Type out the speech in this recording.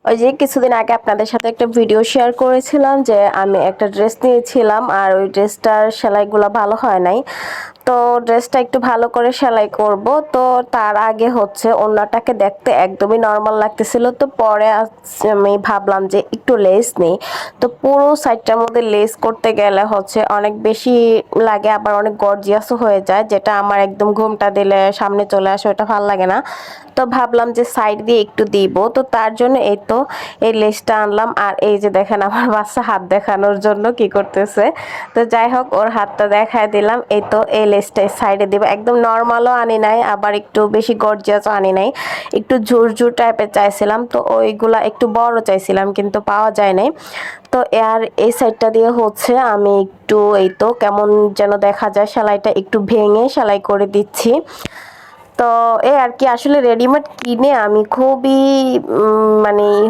ওই যে কিছুদিন আগে আপনাদের সাথে একটা ভিডিও শেয়ার করেছিলাম যে আমি একটা ড্রেস নিয়েছিলাম আর ওই ড্রেসটার সেলাইগুলো ভালো হয় নাই। তো ড্রেসটা একটু ভালো করে সেলাই করব। তো তার আগে হচ্ছে ওড়নাটাকে দেখতে একদমই নর্মাল লাগতেছিল, তো পরে আমি ভাবলাম যে একটু লেস নেই। তো পুরো সাইডটার মধ্যে লেস করতে গেলে হচ্ছে অনেক বেশি লাগে, আবার অনেক গর্জিয়াসও হয়ে যায়, যেটা আমার একদম ঘুমটা দিলে সামনে চলে আসে, ওটা ভালো লাগে না। তো ভাবলাম যে সাইড দিয়ে একটু দিব, তো তার জন্য এই তো এই লেসটা আনলাম। আর এই যে দেখেন আমার বাচ্চা হাত দেখানোর জন্য কি করতেছে। তো যাই হোক, ওর হাতটা দেখায় দিলাম। এই তো এই লেসটা সাইডে দিব, একদম নর্মালও আনি নাই, আবার একটু বেশি গর্জিয়াসও আনি নাই, একটু ঝুরঝুর টাইপের চাইছিলাম। তো ওইগুলা একটু বড় চাইছিলাম কিন্তু পাওয়া যায় নাই। তো আর এই সাইডটা দিয়ে হচ্ছে আমি একটু এই তো কেমন যেন দেখা যায়, সেলাইটা একটু ভেঙে সেলাই করে দিচ্ছি। তো এই আর কি, আসলে রেডিমেড কিনে আমি খুবই মানে